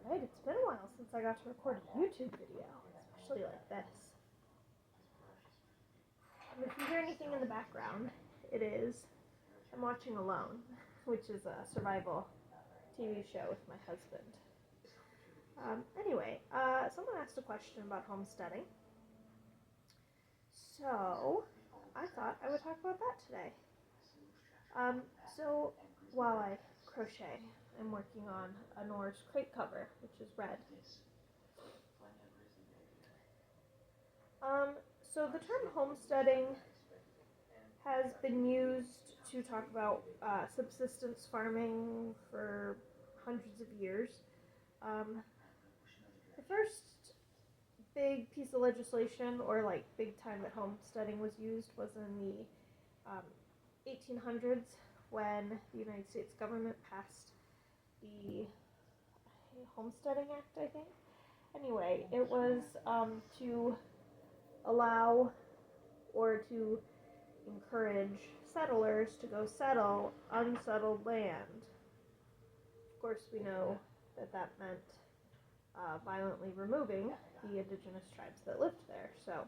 Alright, it's been a while since I got to record a YouTube video, especially like this. If you hear anything in the background, it is I'm watching Alone, which is a survival TV show with my husband. Anyway, someone asked a question about homesteading, so I thought I would talk about that today. So while I crochet, I'm working on a Norse crate cover, which is red. So the term homesteading has been used to talk about subsistence farming for hundreds of years. The first big piece of legislation, or like big time that homesteading was used, was in the 1800s when the United States government passed the Homesteading Act, I think. Anyway, it was to allow or to encourage settlers to go settle unsettled land. Of course, we know that that meant violently removing the indigenous tribes that lived there. So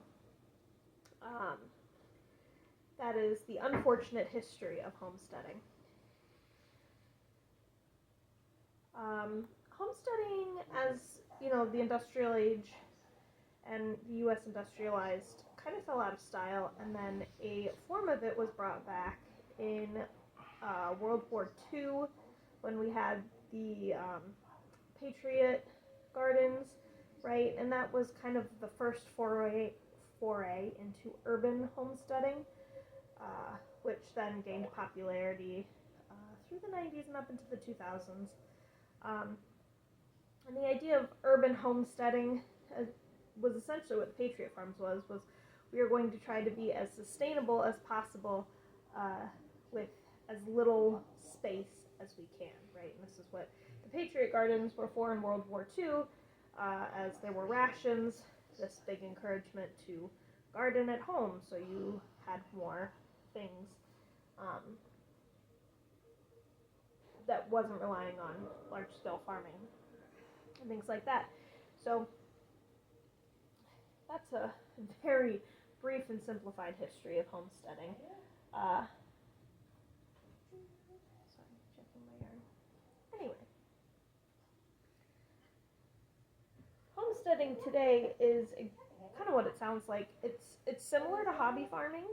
that is the unfortunate history of homesteading. Homesteading, as you know, the industrial age and the U.S. industrialized, kind of fell out of style, and then a form of it was brought back in World War II when we had the Patriot Gardens, right? And that was kind of the first foray into urban homesteading, which then gained popularity through the 90s and up into the 2000s. And the idea of urban homesteading was essentially what the Patriot Farms was we are going to try to be as sustainable as possible with as little space as we can, right? And this is what the Patriot Gardens were for in World War II, as there were rations, this big encouragement to garden at home so you had more things that wasn't relying on large-scale farming and things like that. So that's a very brief and simplified history of homesteading. Sorry, checking my yarn. Anyway, homesteading today is kind of what it sounds like. It's similar to hobby farming.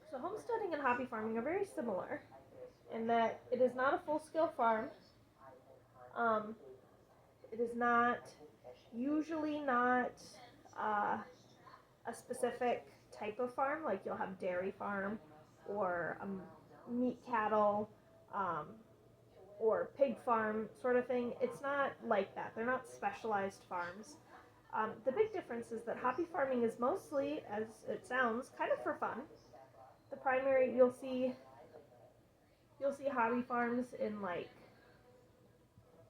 So homesteading and hobby farming are very similar in that it is not a full-scale farm. It is usually not a specific type of farm, like you'll have dairy farm or meat cattle or pig farm sort of thing. It's not like that. They're not specialized farms. The big difference is that hobby farming is mostly, as it sounds, kind of for fun. The primary, you'll see hobby farms in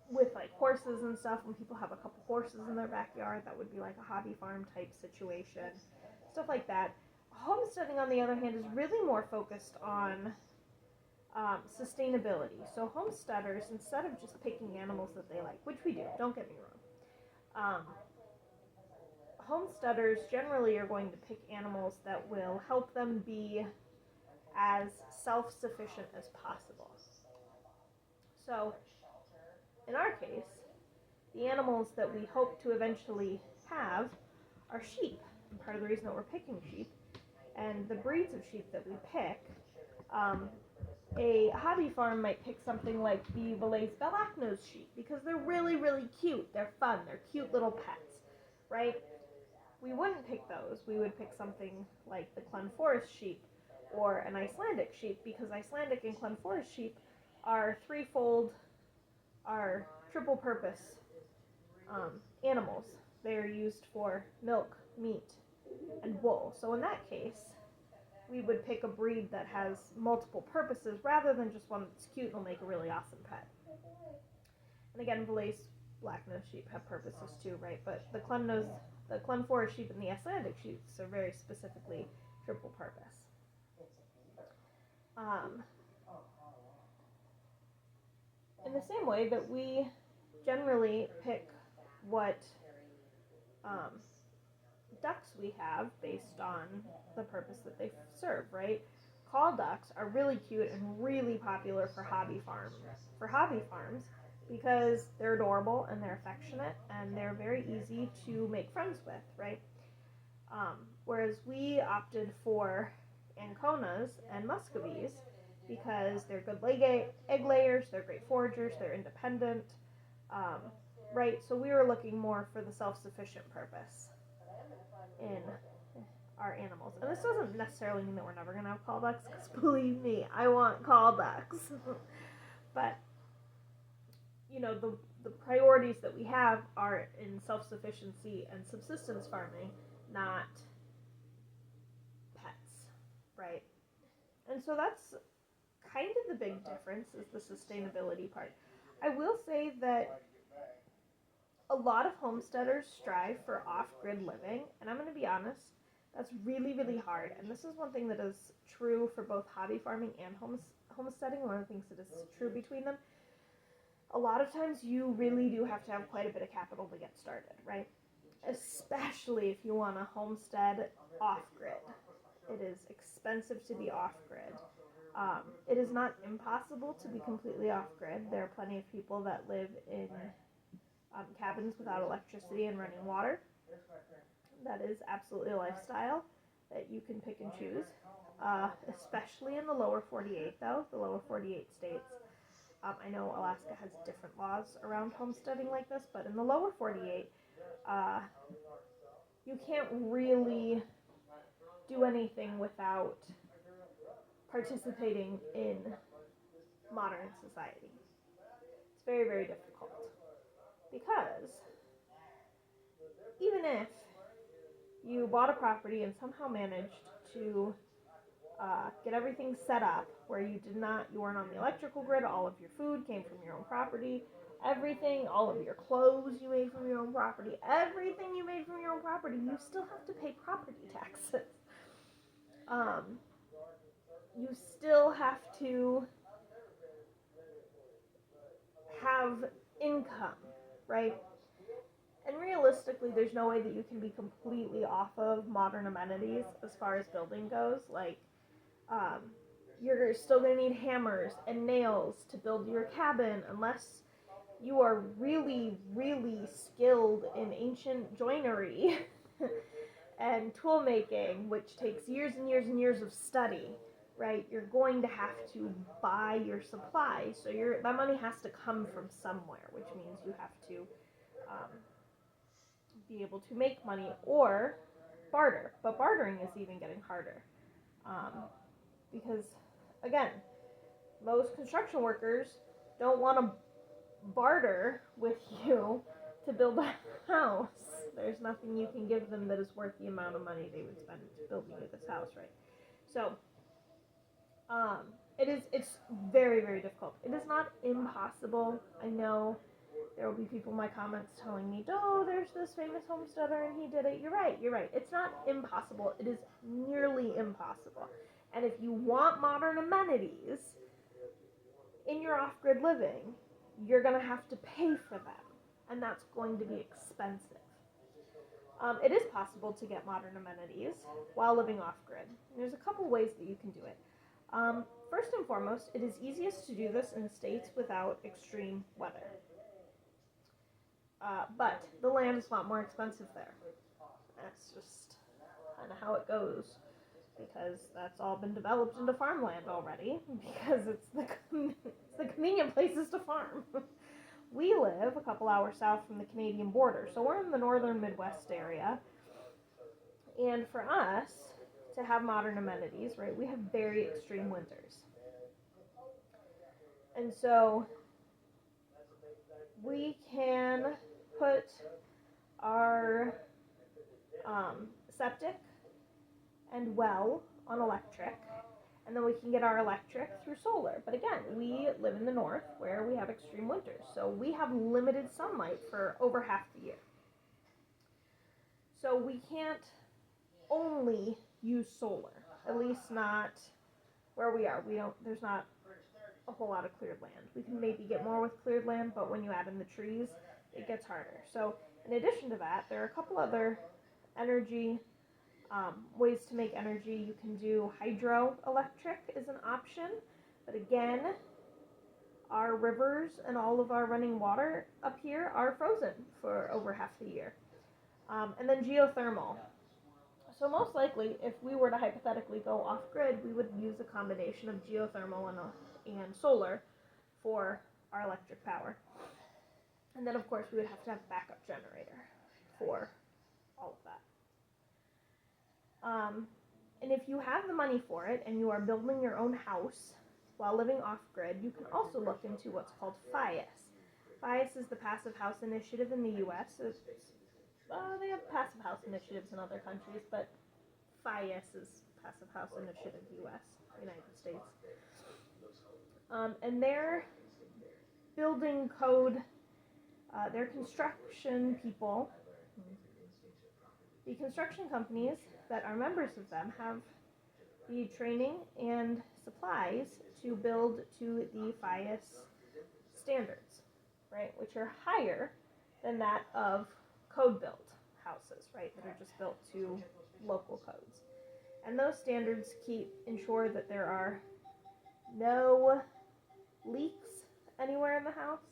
with horses and stuff. When people have a couple horses in their backyard, that would be like a hobby farm type situation, stuff like that. Homesteading, on the other hand, is really more focused on sustainability. So homesteaders, instead of just picking animals that they like, which we do, don't get me wrong, homesteaders generally are going to pick animals that will help them be as self-sufficient as possible. So in our case, the animals that we hope to eventually have are sheep. And part of the reason that we're picking sheep, and the breeds of sheep that we pick, a hobby farm might pick something like the Valais black-nosed sheep because they're really, really cute. They're fun. They're cute little pets, right? We wouldn't pick those. We would pick something like the Glen Forest sheep or an Icelandic sheep, because Icelandic and Glen Forest sheep are triple purpose animals. They are used for milk, meat, and wool. So in that case, we would pick a breed that has multiple purposes rather than just one that's cute and will make a really awesome pet. And again, Valais black-nosed sheep have purposes too, right? But the Glen Forest sheep and the Icelandic sheep are very specifically triple purpose. in the same way that we generally pick what um, ducks we have based on the purpose that they serve, right? Call ducks are really cute and really popular for hobby farms. Because they're adorable and they're affectionate and they're very easy to make friends with, right? Whereas we opted for Anconas and Muscovies because they're good egg layers, they're great foragers, they're independent, um, right? So we were looking more for the self-sufficient purpose in our animals. And this doesn't necessarily mean that we're never going to have call ducks, because believe me, I want call ducks. But, you know, the priorities that we have are in self-sufficiency and subsistence farming, not pets, right? And so that's kind of the big difference, is the sustainability part. I will say that a lot of homesteaders strive for off-grid living, and I'm going to be honest, that's really, really hard. And this is one thing that is true for both hobby farming and homesteading, one of the things that is true between them. A lot of times you really do have to have quite a bit of capital to get started, right? Especially if you want to homestead off-grid. It is expensive to be off-grid. It is not impossible to be completely off-grid. There are plenty of people that live in cabins without electricity and running water. That is absolutely a lifestyle that you can pick and choose, especially in the lower 48, though, the lower 48 states. I know Alaska has different laws around homesteading like this, but in the lower 48, you can't really do anything without participating in modern society. It's very, very difficult, because even if you bought a property and somehow managed to get everything set up where you weren't on the electrical grid, all of your food came from your own property, everything, all of your clothes you made from your own property, everything you made from your own property, you still have to pay property taxes. You still have to have income, right? And realistically, there's no way that you can be completely off of modern amenities as far as building goes. Like, you're still going to need hammers and nails to build your cabin, unless you are really, really skilled in ancient joinery and tool making, which takes years and years and years of study, right? You're going to have to buy your supplies, so that money has to come from somewhere, which means you have to be able to make money or barter. But bartering is even getting harder, because, again, most construction workers don't want to barter with you to build a house. There's nothing you can give them that is worth the amount of money they would spend building you this house, right? So, it's very, very difficult. It is not impossible. I know there will be people in my comments telling me, oh, there's this famous homesteader and he did it. You're right. It's not impossible. It is nearly impossible. And if you want modern amenities in your off-grid living, you're going to have to pay for them. And that's going to be expensive. It is possible to get modern amenities while living off-grid. There's a couple ways that you can do it. First and foremost, it is easiest to do this in states without extreme weather. But the land is a lot more expensive there. That's just kind of how it goes, because that's all been developed into farmland already, because it's the convenient places to farm. We live a couple hours south from the Canadian border, so we're in the northern Midwest area. And for us to have modern amenities, right, we have very extreme winters. And so we can put our septic and well on electric, and then we can get our electric through solar. But again, we live in the north where we have extreme winters, so we have limited sunlight for over half the year. So we can't only use solar, at least not where we are. There's not a whole lot of cleared land. We can maybe get more with cleared land, but when you add in the trees, it gets harder. So in addition to that, there are a couple other energy ways to make energy. You can do hydroelectric is an option, but again, our rivers and all of our running water up here are frozen for over half the year. And then geothermal. So most likely, if we were to hypothetically go off-grid, we would use a combination of geothermal and solar for our electric power. And then, of course, we would have to have a backup generator for all of that. And if you have the money for it and you are building your own house while living off-grid, you can also look into what's called FIAS. FIAS is the Passive House Initiative in the U.S. They have passive house initiatives in other countries, but FIAS is Passive House Initiative U.S., United States. And their building code, their construction people, the construction companies that are members of them have the training and supplies to build to the FIAS standards, right, which are higher than that of code-built houses, right, that are just built to local codes. And those standards ensure that there are no leaks anywhere in the house.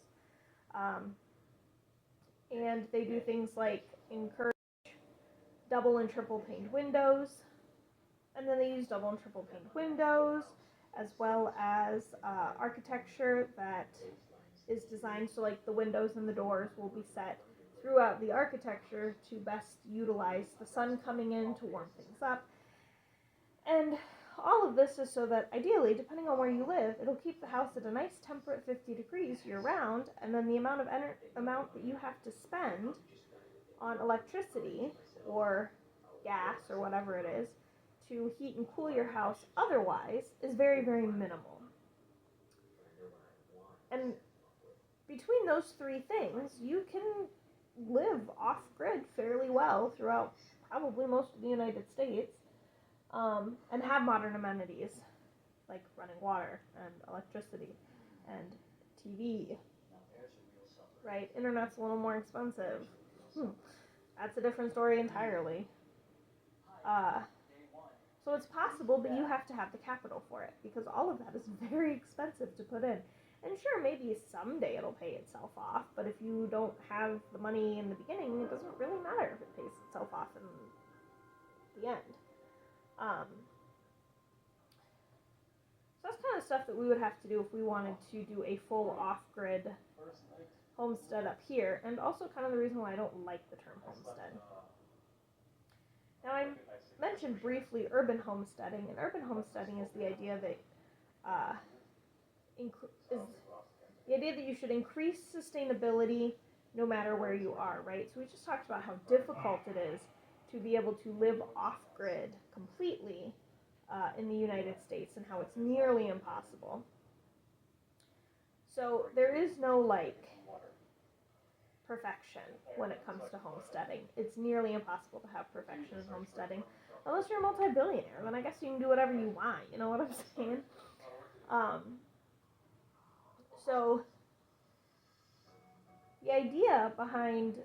And they do things like encourage double and triple paned windows, and then they use double and triple paned windows, as well as architecture that is designed so like the windows and the doors will be set throughout the architecture to best utilize the sun coming in to warm things up. And all of this is so that ideally, depending on where you live, it'll keep the house at a nice temperate 50 degrees year round, and then the amount that you have to spend on electricity or gas or whatever it is to heat and cool your house otherwise is very, very minimal. And between those three things, you can live off-grid fairly well throughout probably most of the United States, and have modern amenities like running water and electricity and TV, right? Internet's a little more expensive. That's a different story entirely. So it's possible, but you have to have the capital for it, because all of that is very expensive to put in. And sure, maybe someday it'll pay itself off, but if you don't have the money in the beginning, it doesn't really matter if it pays itself off in the end. So that's kind of stuff that we would have to do if we wanted to do a full off-grid homestead up here, and also kind of the reason why I don't like the term homestead. Now, I mentioned briefly urban homesteading, and urban homesteading is the idea that you should increase sustainability no matter where you are, right? So we just talked about how difficult it is to be able to live off-grid completely in the United States, and how it's nearly impossible. So there is no, perfection when it comes to homesteading. It's nearly impossible to have perfection in homesteading, unless you're a multi-billionaire. Then I guess you can do whatever you want, you know what I'm saying? So the idea behind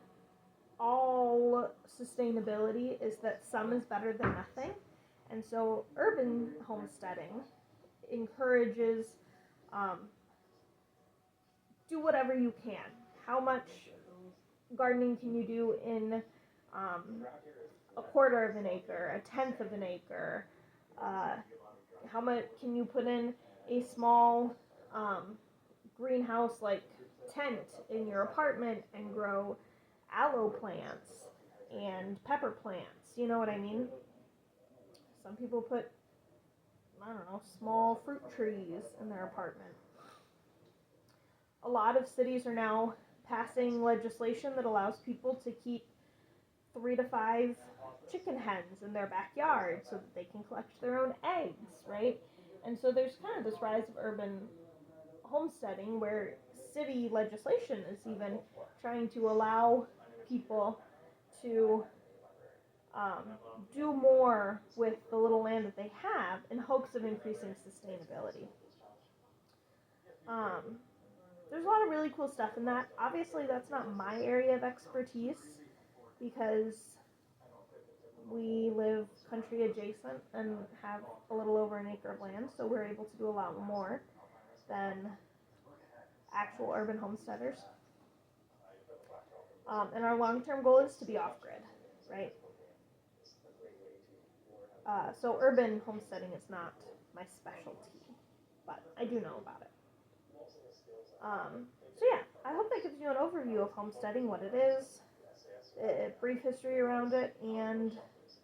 all sustainability is that some is better than nothing. And so urban homesteading encourages do whatever you can. How much gardening can you do in a quarter of an acre, a tenth of an acre? How much can you put in a small greenhouse like tent in your apartment and grow aloe plants and pepper plants? You know what I mean? Some people put, small fruit trees in their apartment. A lot of cities are now passing legislation that allows people to keep 3 to 5 chicken hens in their backyard so that they can collect their own eggs, right? And so there's kind of this rise of urban homesteading where city legislation is even trying to allow people to do more with the little land that they have in hopes of increasing sustainability. Um, there's a lot of really cool stuff in that. Obviously, that's not my area of expertise because we live country adjacent and have a little over an acre of land, so we're able to do a lot more than actual urban homesteaders. And our long-term goal is to be off-grid, right? So urban homesteading is not my specialty, but I do know about it. So yeah, I hope that gives you an overview of homesteading, what it is, a brief history around it, and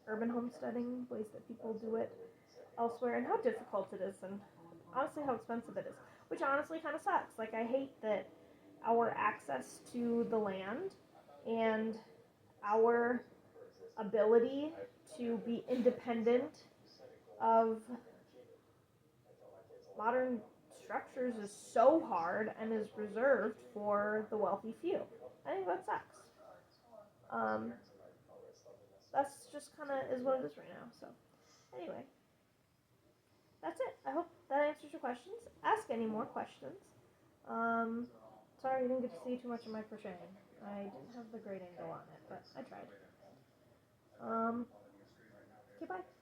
urban homesteading, ways that people do it elsewhere, and how difficult it is, and honestly how expensive it is, which honestly kind of sucks. Like, I hate that our access to the land and our ability to be independent of modern structures is so hard and is reserved for the wealthy few. I think that sucks. That's just kind of is what it is right now. So, anyway, that's it. I hope that answers your questions. Ask any more questions. Sorry you didn't get to see too much of my crocheting. I didn't have the great angle on it, but I tried. Okay, bye.